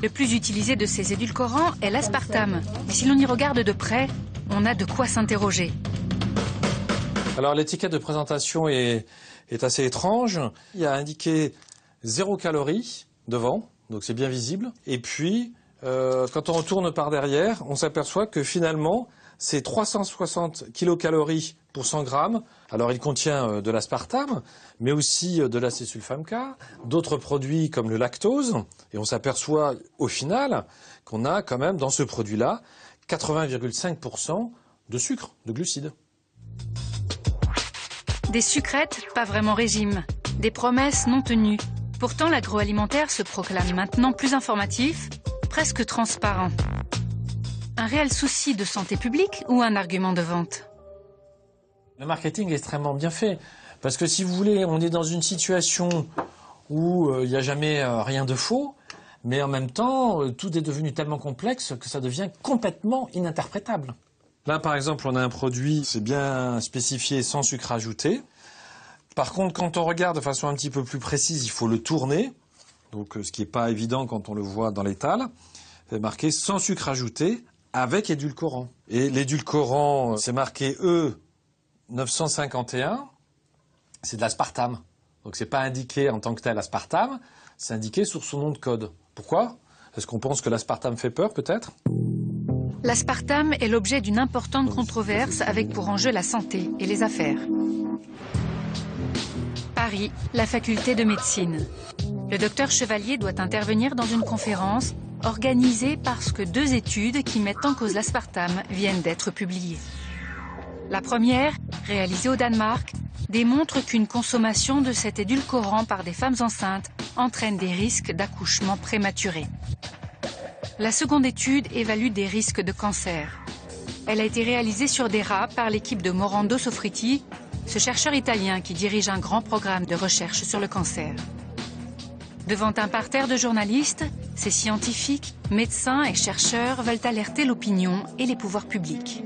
Le plus utilisé de ces édulcorants est l'aspartame. Mais si l'on y regarde de près, on a de quoi s'interroger. Alors l'étiquette de présentation est assez étrange. Il y a indiqué 0 calories devant, donc c'est bien visible. Et puis, quand on retourne par derrière, on s'aperçoit que finalement, c'est 360 kilocalories pour 100 grammes. Alors il contient de l'aspartame, mais aussi de l'acésulfame K, d'autres produits comme le lactose. Et on s'aperçoit au final qu'on a quand même dans ce produit-là 80,5% de sucre, de glucides. Des sucrètes, pas vraiment régime. Des promesses non tenues. Pourtant, l'agroalimentaire se proclame maintenant plus informatif, presque transparent. Un réel souci de santé publique ou un argument de vente? Le marketing est extrêmement bien fait. Parce que si vous voulez, on est dans une situation où il n'y a jamais rien de faux, mais en même temps, tout est devenu tellement complexe que ça devient complètement ininterprétable. Là, par exemple, on a un produit, c'est bien spécifié sans sucre ajouté. Par contre, quand on regarde de façon un petit peu plus précise, il faut le tourner. Donc, ce qui n'est pas évident quand on le voit dans l'étal. C'est marqué sans sucre ajouté avec édulcorant. Et l'édulcorant, c'est marqué E951. C'est de l'aspartame. Donc, c'est pas indiqué en tant que tel aspartame. C'est indiqué sur son nom de code. Pourquoi? Est-ce qu'on pense que l'aspartame fait peur, peut-être? L'aspartame est l'objet d'une importante controverse avec pour enjeu la santé et les affaires. Paris, la faculté de médecine. Le docteur Chevalier doit intervenir dans une conférence organisée parce que 2 études qui mettent en cause l'aspartame viennent d'être publiées. La première, réalisée au Danemark, démontre qu'une consommation de cet édulcorant par des femmes enceintes entraîne des risques d'accouchement prématuré. La seconde étude évalue des risques de cancer. Elle a été réalisée sur des rats par l'équipe de Morando Sofriti, ce chercheur italien qui dirige un grand programme de recherche sur le cancer. Devant un parterre de journalistes, ces scientifiques, médecins et chercheurs veulent alerter l'opinion et les pouvoirs publics.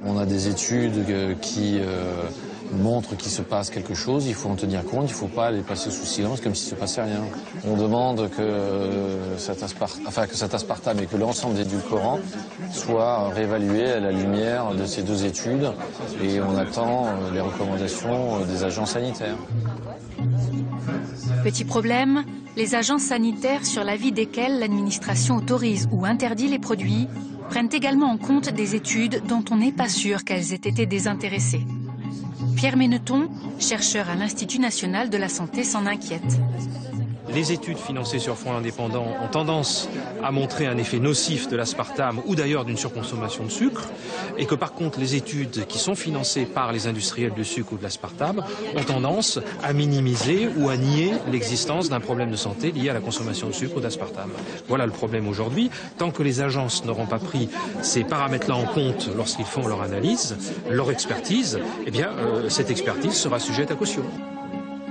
On a des études qui montrent qu'il se passe quelque chose, il faut en tenir compte, il ne faut pas les passer sous silence comme s'il ne se passait rien. On demande que cet aspartame et que l'ensemble des édulcorants soient réévalués à la lumière de ces 2 études et on attend les recommandations des agences sanitaires. Petit problème, les agences sanitaires sur l'avis desquelles l'administration autorise ou interdit les produits prennent également en compte des études dont on n'est pas sûr qu'elles aient été désintéressées. Pierre Méneton, chercheur à l'Institut national de la santé, s'en inquiète. Les études financées sur fonds indépendants ont tendance à montrer un effet nocif de l'aspartame ou d'ailleurs d'une surconsommation de sucre et que par contre les études qui sont financées par les industriels du sucre ou de l'aspartame ont tendance à minimiser ou à nier l'existence d'un problème de santé lié à la consommation de sucre ou d'aspartame. Voilà le problème aujourd'hui. Tant que les agences n'auront pas pris ces paramètres-là en compte lorsqu'ils font leur analyse, leur expertise, eh bien cette expertise sera sujette à caution.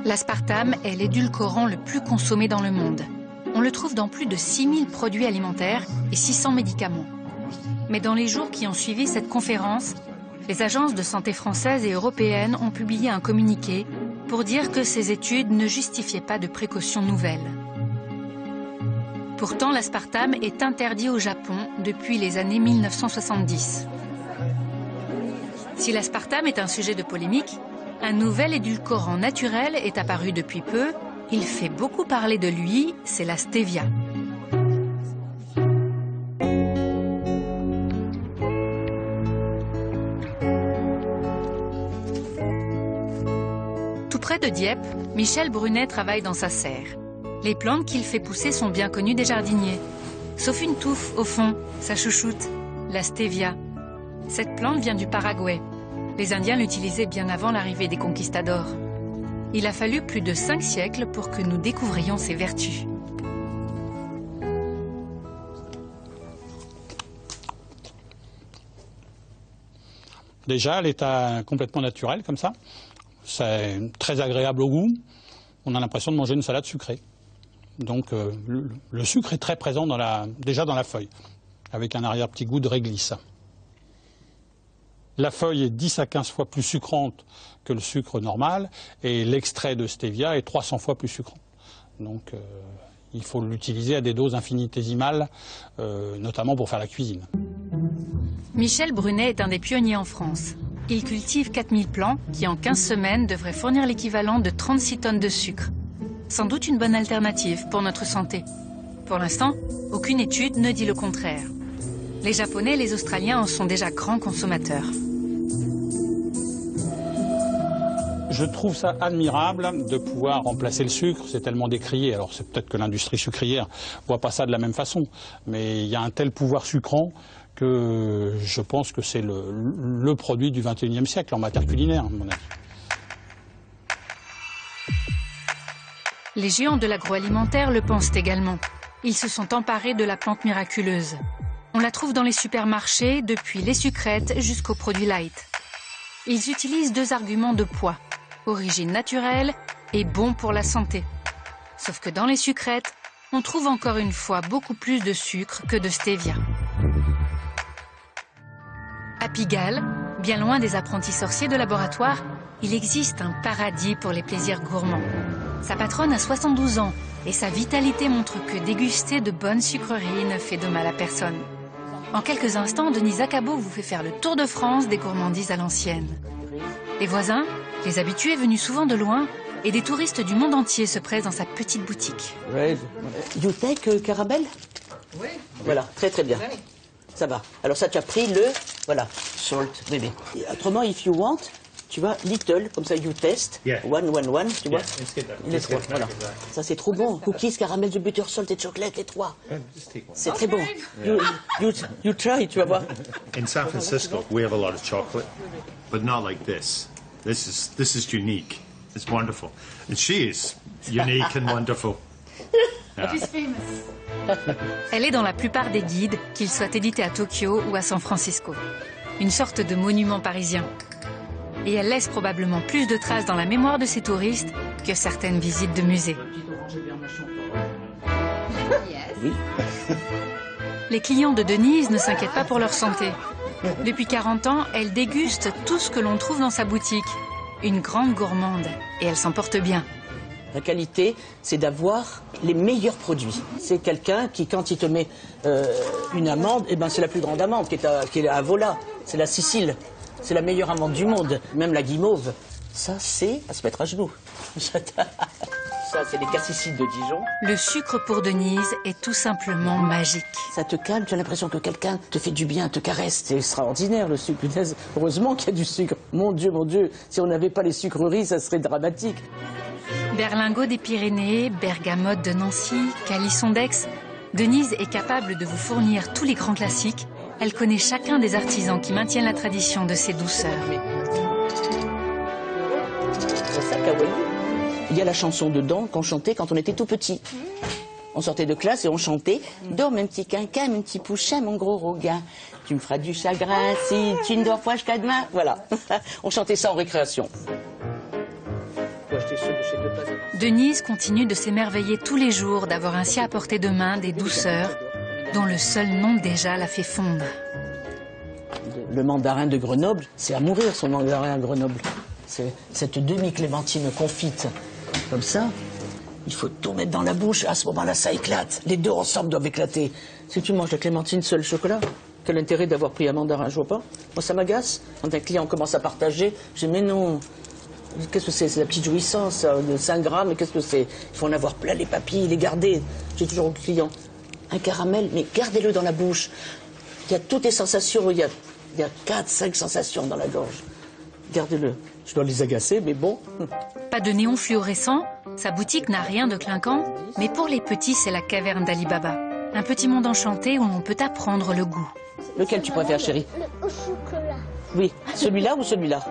L'aspartame est l'édulcorant le plus consommé dans le monde. On le trouve dans plus de 6000 produits alimentaires et 600 médicaments. Mais dans les jours qui ont suivi cette conférence, les agences de santé françaises et européennes ont publié un communiqué pour dire que ces études ne justifiaient pas de précautions nouvelles. Pourtant, l'aspartame est interdit au Japon depuis les années 1970. Si l'aspartame est un sujet de polémique, un nouvel édulcorant naturel est apparu depuis peu. Il fait beaucoup parler de lui, c'est la stevia. Tout près de Dieppe, Michel Brunet travaille dans sa serre. Les plantes qu'il fait pousser sont bien connues des jardiniers. Sauf une touffe, au fond, sa chouchoute, la stevia. Cette plante vient du Paraguay. Les Indiens l'utilisaient bien avant l'arrivée des conquistadors. Il a fallu plus de 5 siècles pour que nous découvrions ses vertus. Déjà, elle est complètement naturelle, comme ça. C'est très agréable au goût. On a l'impression de manger une salade sucrée. Donc, le sucre est très présent déjà dans la feuille, avec un arrière-petit goût de réglisse. La feuille est 10 à 15 fois plus sucrante que le sucre normal et l'extrait de stevia est 300 fois plus sucrant. Donc il faut l'utiliser à des doses infinitésimales, notamment pour faire la cuisine. Michel Brunet est un des pionniers en France. Il cultive 4000 plants qui en 15 semaines devraient fournir l'équivalent de 36 tonnes de sucre. Sans doute une bonne alternative pour notre santé. Pour l'instant, aucune étude ne dit le contraire. Les Japonais et les Australiens en sont déjà grands consommateurs. Je trouve ça admirable de pouvoir remplacer le sucre, c'est tellement décrié. Alors c'est peut-être que l'industrie sucrière ne voit pas ça de la même façon, mais il y a un tel pouvoir sucrant que je pense que c'est le produit du XXIe siècle en matière culinaire, à mon avis. Les géants de l'agroalimentaire le pensent également. Ils se sont emparés de la plante miraculeuse. On la trouve dans les supermarchés, depuis les sucrètes jusqu'aux produits light. Ils utilisent 2 arguments de poids, origine naturelle et bon pour la santé. Sauf que dans les sucrètes, on trouve encore une fois beaucoup plus de sucre que de stevia. À Pigalle, bien loin des apprentis sorciers de laboratoire, il existe un paradis pour les plaisirs gourmands. Sa patronne a 72 ans et sa vitalité montre que déguster de bonnes sucreries ne fait de mal à personne. En quelques instants, Denise Acabo vous fait faire le tour de France des gourmandises à l'ancienne. Les voisins, les habitués venus souvent de loin, et des touristes du monde entier se pressent dans sa petite boutique. You take caramel? Oui. Voilà, très très bien. Ça va. Alors ça, tu as pris le, voilà, salt, bébé. Autrement, if you want, tu vois, little, comme ça, you test, one, tu vois. Les 3, voilà. Ça, c'est trop bon. Cookies, caramel de butter, salt et chocolate, les 3. C'est très bon. You try, tu vas voir. In San Francisco, we have a lot of chocolate, but not like this. This is unique. It's wonderful. And she is unique and wonderful. Yeah. Elle est dans la plupart des guides, qu'ils soient édités à Tokyo ou à San Francisco. Une sorte de monument parisien. Et elle laisse probablement plus de traces dans la mémoire de ses touristes que certaines visites de musées. Oui. Les clients de Denise ne s'inquiètent pas pour leur santé. Depuis 40 ans, elle déguste tout ce que l'on trouve dans sa boutique. Une grande gourmande, et elle s'en porte bien. La qualité, c'est d'avoir les meilleurs produits. C'est quelqu'un qui, quand il te met une amande, eh ben, c'est la plus grande amande qui est à Vola. C'est la Sicile. C'est la meilleure amande du monde. Même la guimauve. Ça, c'est à se mettre à genoux. Ça, c'est les cassicides de Dijon. Le sucre pour Denise est tout simplement magique. Ça te calme, tu as l'impression que quelqu'un te fait du bien, te caresse. C'est extraordinaire, le sucre. Heureusement qu'il y a du sucre. Mon Dieu, si on n'avait pas les sucreries, ça serait dramatique. Berlingot des Pyrénées, bergamote de Nancy, calisson d'Aix, Denise est capable de vous fournir tous les grands classiques. Elle connaît chacun des artisans qui maintiennent la tradition de ces douceurs. Il y a la chanson dedans qu'on chantait quand on était tout petit. On sortait de classe et on chantait « Dors mon petit quinquin, mon petit pouchin, mon gros roguin. Tu me feras du chagrin si tu ne dors pas jusqu'à demain. » Voilà. On chantait ça en récréation. Denise continue de s'émerveiller tous les jours d'avoir ainsi à portée de main des douceurs dont le seul nom déjà la fait fondre. Le mandarin de Grenoble, c'est à mourir son mandarin à Grenoble. C'est cette demi-clémentine confite, comme ça. Il faut tout mettre dans la bouche, à ce moment-là ça éclate. Les deux ensemble doivent éclater. Si tu manges la clémentine seul chocolat, quel intérêt d'avoir pris un mandarin, je vois pas. Moi ça m'agace. Quand un client commence à partager, je dis mais non. Qu'est-ce que c'est? C'est la petite jouissance de 5 grammes, qu'est-ce que c'est? Il faut en avoir plein les papilles, les garder. J'ai toujours au client. Un caramel, mais gardez-le dans la bouche. Il y a toutes les sensations, il y a 4-5 sensations dans la gorge. Gardez-le. Je dois les agacer, mais bon. Pas de néon fluorescent, sa boutique n'a rien de clinquant, mais pour les petits, c'est la caverne d'Ali Baba. Un petit monde enchanté où l'on peut apprendre le goût. Lequel tu préfères, chérie? Au chocolat. Oui, celui-là ou celui-là?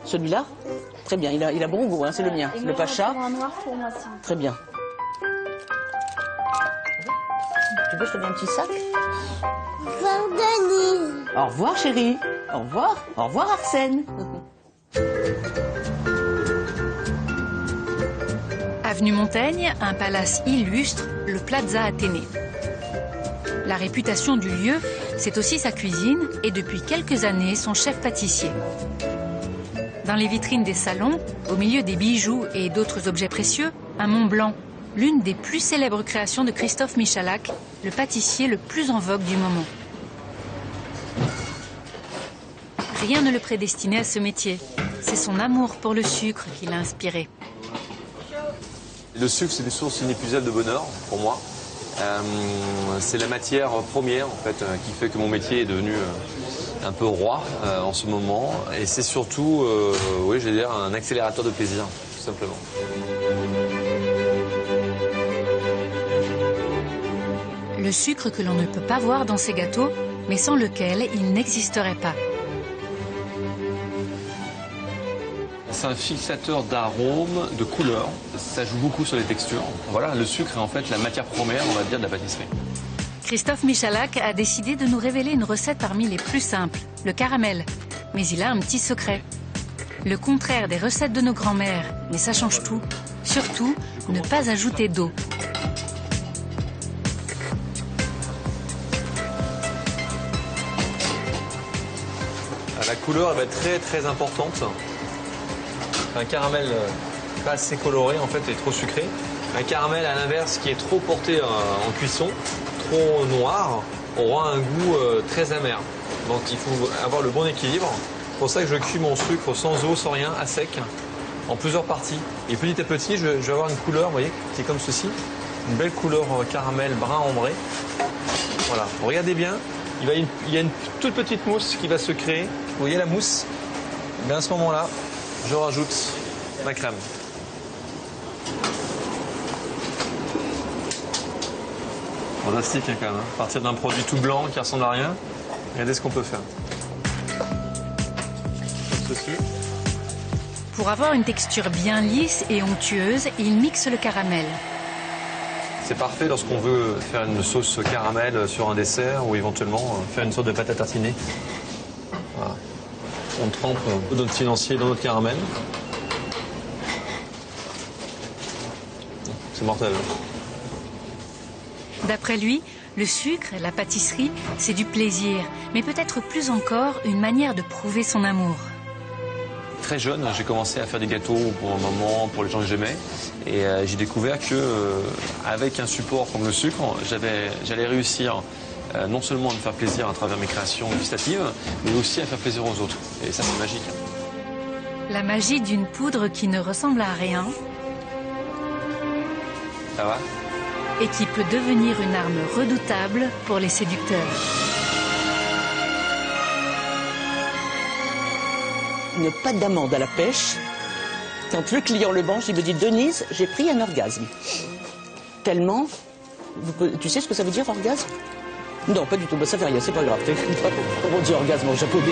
Celui-là? Très bien, il a bon goût, hein, c'est le mien. Le pacha. Très bien. Tu veux que je te donne un petit sac? Au revoir, Denise. Au revoir, chérie. Au revoir. Au revoir, Arsène. Avenue Montaigne, un palace illustre, le Plaza Athénée. La réputation du lieu, c'est aussi sa cuisine et depuis quelques années son chef pâtissier. Dans les vitrines des salons, au milieu des bijoux et d'autres objets précieux, un Mont Blanc, l'une des plus célèbres créations de Christophe Michalak, le pâtissier le plus en vogue du moment. Rien ne le prédestinait à ce métier. C'est son amour pour le sucre qui l'a inspiré. Le sucre, c'est une source inépuisable de bonheur pour moi. C'est la matière première en fait, qui fait que mon métier est devenu un peu roi en ce moment. Et c'est surtout, oui, je vais dire, un accélérateur de plaisir, tout simplement. Le sucre que l'on ne peut pas voir dans ces gâteaux, mais sans lequel il n'existerait pas. C'est un fixateur d'arômes, de couleurs. Ça joue beaucoup sur les textures. Voilà, le sucre est en fait la matière première, on va dire, de la pâtisserie. Christophe Michalak a décidé de nous révéler une recette parmi les plus simples, le caramel. Mais il a un petit secret. Le contraire des recettes de nos grands-mères, mais ça change tout. Surtout, ne pas ajouter d'eau. La couleur elle va être très très importante. Un caramel pas assez coloré en fait est trop sucré. Un caramel à l'inverse qui est trop porté en cuisson, trop noir, aura un goût très amer. Donc il faut avoir le bon équilibre. C'est pour ça que je cuis mon sucre sans eau, sans rien, à sec, en plusieurs parties. Et petit à petit, je vais avoir une couleur, vous voyez, qui est comme ceci. Une belle couleur caramel brun ambré. Voilà, regardez bien, il y a une toute petite mousse qui va se créer. Vous voyez la mousse? Et bien à ce moment-là, je rajoute ma crème. Fantastique hein, quand même, hein. Partir d'un produit tout blanc qui ressemble à rien, regardez ce qu'on peut faire. Comme ceci. Pour avoir une texture bien lisse et onctueuse, il mixe le caramel. C'est parfait lorsqu'on veut faire une sauce caramel sur un dessert ou éventuellement faire une sorte de pâte à tartiner. Voilà. On trempe notre financier dans notre caramel. C'est mortel. D'après lui, le sucre, la pâtisserie, c'est du plaisir, mais peut-être plus encore une manière de prouver son amour. Très jeune, j'ai commencé à faire des gâteaux pour ma maman, pour les gens que j'aimais. Et j'ai découvert que avec un support comme le sucre, j'allais réussir non seulement à me faire plaisir à travers mes créations gustatives, mais aussi à faire plaisir aux autres. Et ça, c'est magique. La magie d'une poudre qui ne ressemble à rien. Ça va? Et qui peut devenir une arme redoutable pour les séducteurs. Une pâte d'amande à la pêche. Quand le client le mange, il me dit « Denise, j'ai pris un orgasme ». Tellement... Tu sais ce que ça veut dire, orgasme? Non, pas du tout. Bah, ça fait rien, c'est pas grave. Comment on dit orgasme en japonais?